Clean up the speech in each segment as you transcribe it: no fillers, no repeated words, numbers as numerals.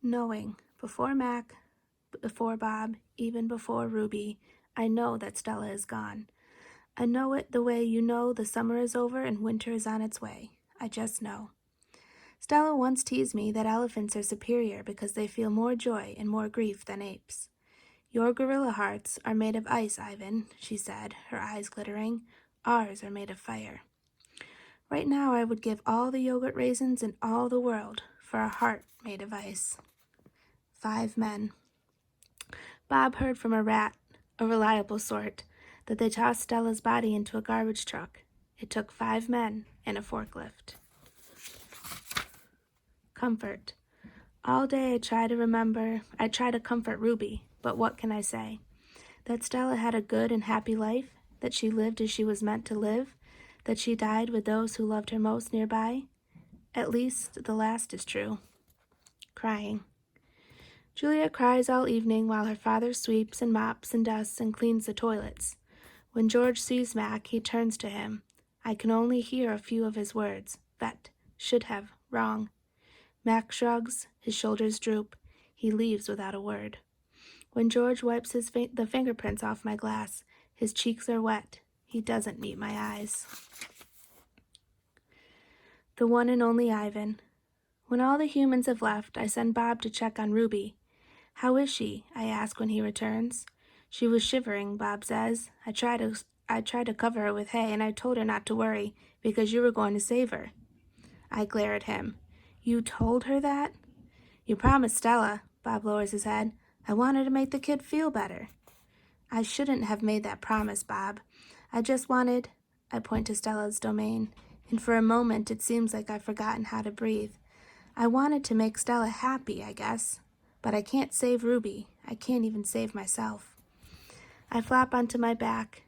Knowing, before Mac, before Bob, even before Ruby, I know that Stella is gone. I know it the way you know the summer is over and winter is on its way. I just know. Stella once teased me that elephants are superior because they feel more joy and more grief than apes. Your gorilla hearts are made of ice, Ivan, she said, her eyes glittering. Ours are made of fire. Right now I would give all the yogurt raisins in all the world for a heart made of ice. 5 men. Bob heard from a rat, a reliable sort, that they tossed Stella's body into a garbage truck. It took 5 men and a forklift. Comfort. All day I try to comfort Ruby, but what can I say? That Stella had a good and happy life, that she lived as she was meant to live, that she died with those who loved her most nearby? At least the last is true. Crying. Julia cries all evening while her father sweeps and mops and dusts and cleans the toilets. When George sees Mac, he turns to him. I can only hear a few of his words. Vet, should have, wrong. Mac shrugs, his shoulders droop. He leaves without a word. When George wipes the fingerprints off my glass, his cheeks are wet. He doesn't meet my eyes. The one and only Ivan. When all the humans have left, I send Bob to check on Ruby. How is she? I ask when he returns. She was shivering, Bob says. I tried to cover her with hay, and I told her not to worry, because you were going to save her. I glare at him. You told her that? You promised Stella. Bob lowers his head. I wanted to make the kid feel better. I shouldn't have made that promise, Bob. I just wanted... I point to Stella's domain, and for a moment it seems like I've forgotten how to breathe. I wanted to make Stella happy, I guess. But I can't save Ruby. I can't even save myself. I flop onto my back.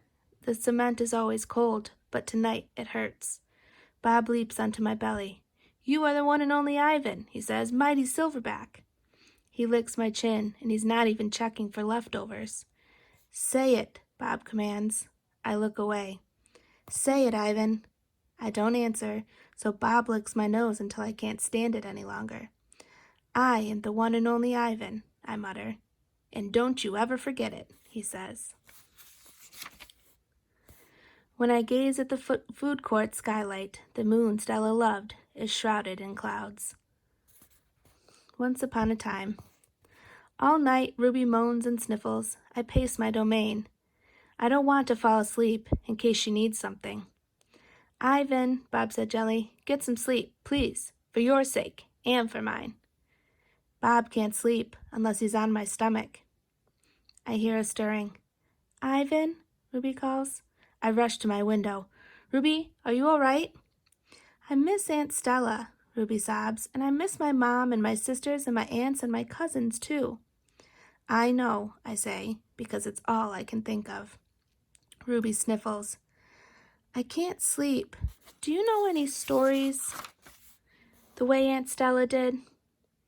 The cement is always cold, but tonight it hurts. Bob leaps onto my belly. You are the one and only Ivan, he says, mighty silverback. He licks my chin, and he's not even checking for leftovers. Say it, Bob commands. I look away. Say it, Ivan. I don't answer, so Bob licks my nose until I can't stand it any longer. I am the one and only Ivan, I mutter. And don't you ever forget it, he says. When I gaze at the food court skylight, the moon Stella loved is shrouded in clouds. Once upon a time. All night, Ruby moans and sniffles. I pace my domain. I don't want to fall asleep in case she needs something. Ivan, Bob said gently, get some sleep, please, for your sake and for mine. Bob can't sleep unless he's on my stomach. I hear a stirring. Ivan, Ruby calls. I rush to my window. Ruby, are you all right? I miss Aunt Stella, Ruby sobs, and I miss my mom and my sisters and my aunts and my cousins, too. I know, I say, because it's all I can think of. Ruby sniffles. I can't sleep. Do you know any stories? The way Aunt Stella did?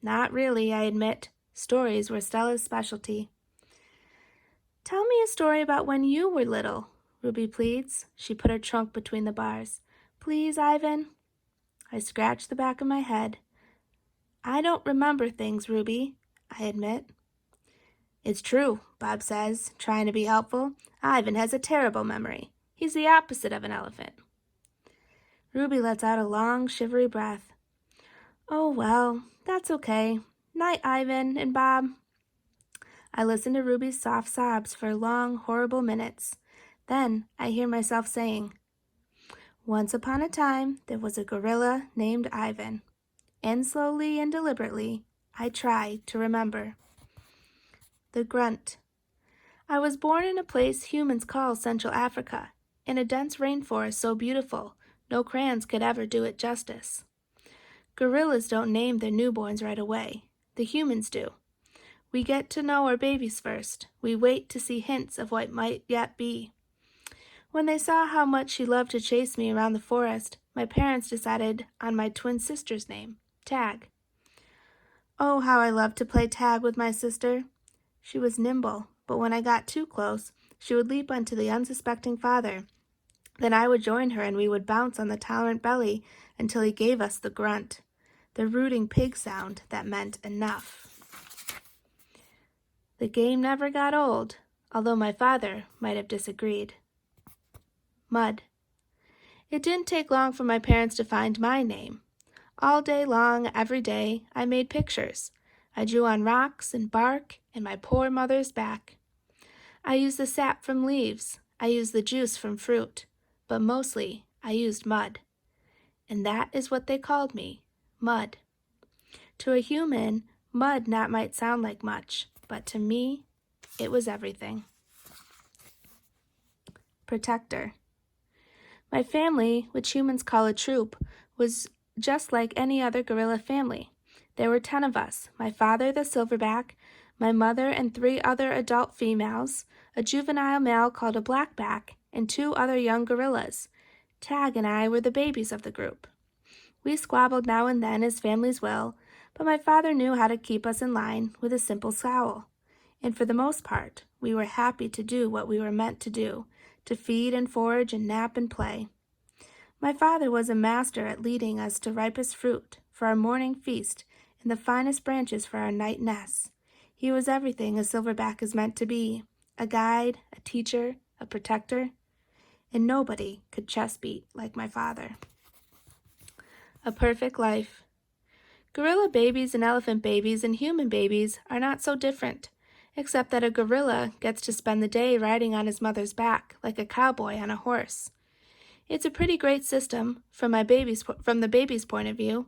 Not really, I admit. Stories were Stella's specialty. Tell me a story about when you were little, Ruby pleads. She put her trunk between the bars. Please, Ivan. I scratch the back of my head. I don't remember things, Ruby, I admit. It's true, Bob says, trying to be helpful. Ivan has a terrible memory. He's the opposite of an elephant. Ruby lets out a long, shivery breath. Oh, well, that's okay. Night, Ivan and Bob. I listen to Ruby's soft sobs for long, horrible minutes. Then I hear myself saying, once upon a time, there was a gorilla named Ivan. And slowly and deliberately, I try to remember. The grunt. I was born in a place humans call Central Africa, in a dense rainforest so beautiful, no crayons could ever do it justice. Gorillas don't name their newborns right away. The humans do. We get to know our babies first. We wait to see hints of what might yet be. When they saw how much she loved to chase me around the forest, my parents decided on my twin sister's name, Tag. Oh, how I loved to play tag with my sister. She was nimble, but when I got too close, she would leap onto the unsuspecting father. Then I would join her and we would bounce on the tolerant belly until he gave us the grunt, the rooting pig sound that meant enough. The game never got old, although my father might have disagreed. Mud. It didn't take long for my parents to find my name. All day long, every day, I made pictures. I drew on rocks and bark and my poor mother's back. I used the sap from leaves. I used the juice from fruit. But mostly, I used mud. And that is what they called me, Mud. To a human, mud not might sound like much, but to me, it was everything. Protector. My family, which humans call a troop, was just like any other gorilla family. There were 10 of us, my father the silverback, my mother and 3 other adult females, a juvenile male called a blackback, and 2 other young gorillas. Tag and I were the babies of the group. We squabbled now and then as families will, but my father knew how to keep us in line with a simple scowl. And for the most part, we were happy to do what we were meant to do, to feed and forage and nap and play. My father was a master at leading us to ripest fruit for our morning feast and the finest branches for our night nests. He was everything a silverback is meant to be, a guide, a teacher, a protector, and nobody could chest beat like my father. A perfect life. Gorilla babies and elephant babies and human babies are not so different, except that a gorilla gets to spend the day riding on his mother's back like a cowboy on a horse. It's a pretty great system from the baby's point of view.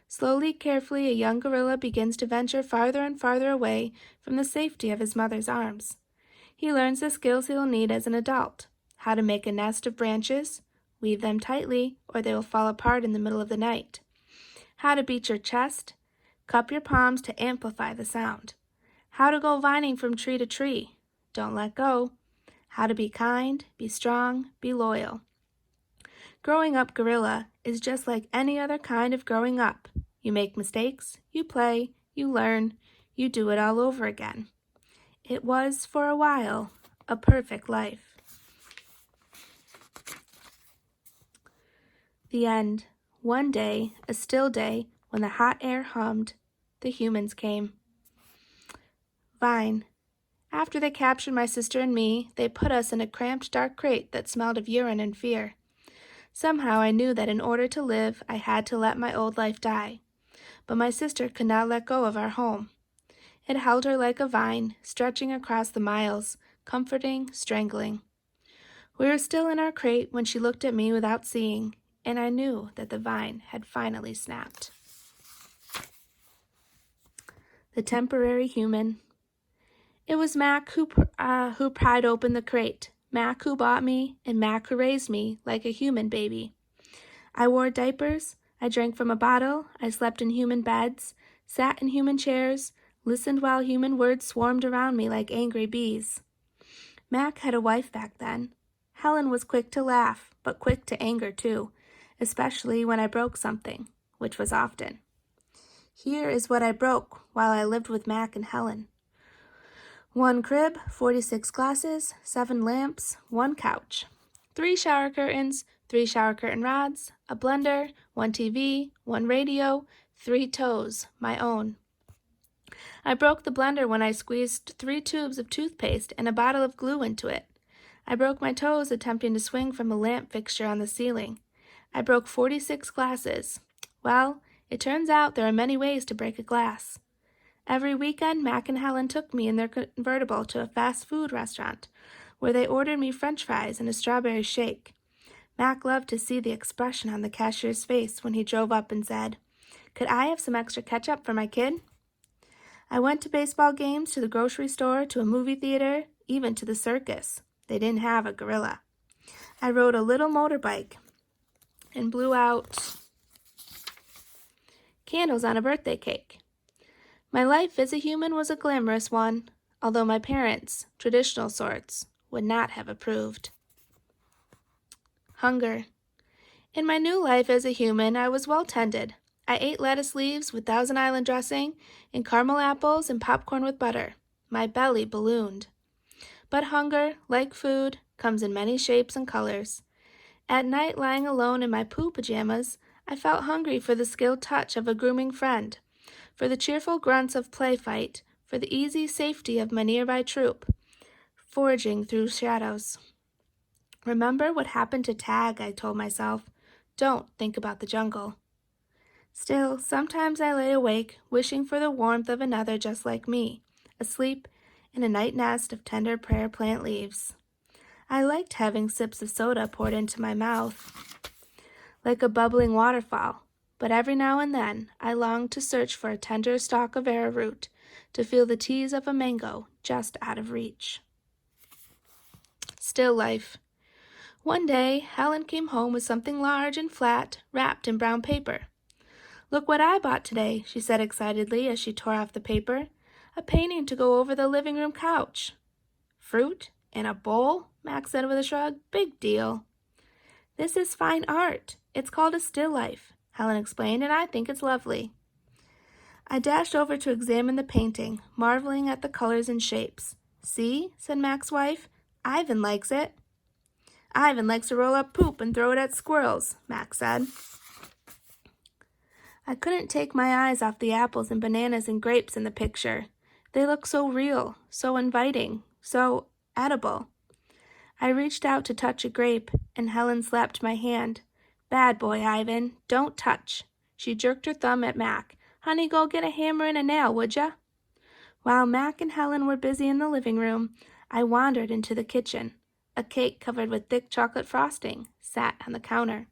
Slowly, carefully, a young gorilla begins to venture farther and farther away from the safety of his mother's arms. He learns the skills he will need as an adult: how to make a nest of branches, weave them tightly or they will fall apart in the middle of the night, how to beat your chest, cup your palms to amplify the sound, how to go vining from tree to tree, don't let go, how to be kind, be strong, be loyal. Growing up gorilla is just like any other kind of growing up. You make mistakes, you play, you learn, you do it all over again. It was, for a while, a perfect life. The end. One day, a still day, when the hot air hummed, the humans came. Vine. After they captured my sister and me, they put us in a cramped, dark crate that smelled of urine and fear. Somehow I knew that in order to live, I had to let my old life die. But my sister could not let go of our home. It held her like a vine, stretching across the miles, comforting, strangling. We were still in our crate when she looked at me without seeing, and I knew that the vine had finally snapped. The temporary human. It was Mac who pried open the crate, Mac who bought me, and Mac who raised me like a human baby. I wore diapers, I drank from a bottle, I slept in human beds, sat in human chairs, listened while human words swarmed around me like angry bees. Mac had a wife back then. Helen was quick to laugh, but quick to anger too, especially when I broke something, which was often. Here is what I broke while I lived with Mac and Helen. 1 crib, 46 glasses, 7 lamps, 1 couch, 3 shower curtains, 3 shower curtain rods, a blender, 1 TV, 1 radio, 3 toes, my own. I broke the blender when I squeezed 3 tubes of toothpaste and a bottle of glue into it. I broke my toes attempting to swing from a lamp fixture on the ceiling. I broke 46 glasses. Well, it turns out there are many ways to break a glass. Every weekend, Mac and Helen took me in their convertible to a fast food restaurant, where they ordered me French fries and a strawberry shake. Mac loved to see the expression on the cashier's face when he drove up and said, "Could I have some extra ketchup for my kid?" I went to baseball games, to the grocery store, to a movie theater, even to the circus. They didn't have a gorilla. I rode a little motorbike and blew out candles on a birthday cake. My life as a human was a glamorous one, although my parents, traditional sorts, would not have approved. Hunger. In my new life as a human, I was well tended. I ate lettuce leaves with Thousand Island dressing and caramel apples and popcorn with butter. My belly ballooned. But hunger, like food, comes in many shapes and colors. At night, lying alone in my poo pajamas, I felt hungry for the skilled touch of a grooming friend, for the cheerful grunts of play fight, for the easy safety of my nearby troop, foraging through shadows. Remember what happened to Tag, I told myself. Don't think about the jungle. Still, sometimes I lay awake, wishing for the warmth of another just like me, asleep in a night nest of tender prayer plant leaves. I liked having sips of soda poured into my mouth, like a bubbling waterfall, but every now and then I longed to search for a tender stalk of arrowroot, to feel the tease of a mango just out of reach. Still life. One day, Helen came home with something large and flat, wrapped in brown paper. "Look what I bought today," she said excitedly as she tore off the paper. "A painting to go over the living room couch." "Fruit? In a bowl?" Max said with a shrug. "Big deal." "This is fine art. It's called a still life," Helen explained, "and I think it's lovely." I dashed over to examine the painting, marveling at the colors and shapes. "See," said Max's wife, "Ivan likes it." "Ivan likes to roll up poop and throw it at squirrels," Max said. I couldn't take my eyes off the apples and bananas and grapes in the picture. They looked so real, so inviting, so edible. I reached out to touch a grape, and Helen slapped my hand. "Bad boy, Ivan. Don't touch." She jerked her thumb at Mac. "Honey, go get a hammer and a nail, would ya?" While Mac and Helen were busy in the living room, I wandered into the kitchen. A cake covered with thick chocolate frosting sat on the counter.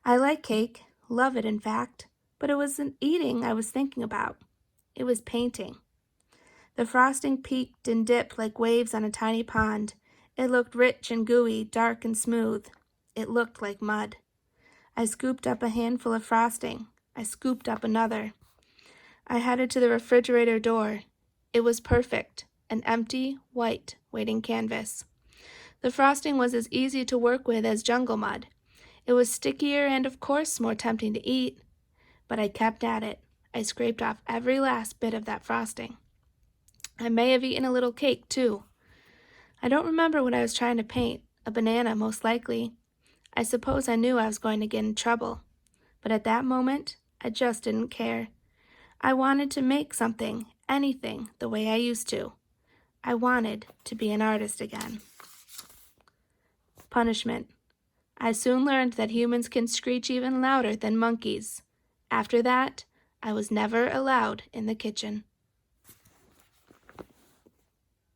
I like cake, love it in fact, but it wasn't eating I was thinking about. It was painting. The frosting peaked and dipped like waves on a tiny pond. It looked rich and gooey, dark and smooth. It looked like mud. I scooped up a handful of frosting. I scooped up another. I headed to the refrigerator door. It was perfect, an empty, white, waiting canvas. The frosting was as easy to work with as jungle mud. It was stickier and, of course, more tempting to eat. But I kept at it. I scraped off every last bit of that frosting. I may have eaten a little cake, too. I don't remember what I was trying to paint. A banana, most likely. I suppose I knew I was going to get in trouble. But at that moment, I just didn't care. I wanted to make something, anything, the way I used to. I wanted to be an artist again. Punishment. I soon learned that humans can screech even louder than monkeys. After that, I was never allowed in the kitchen.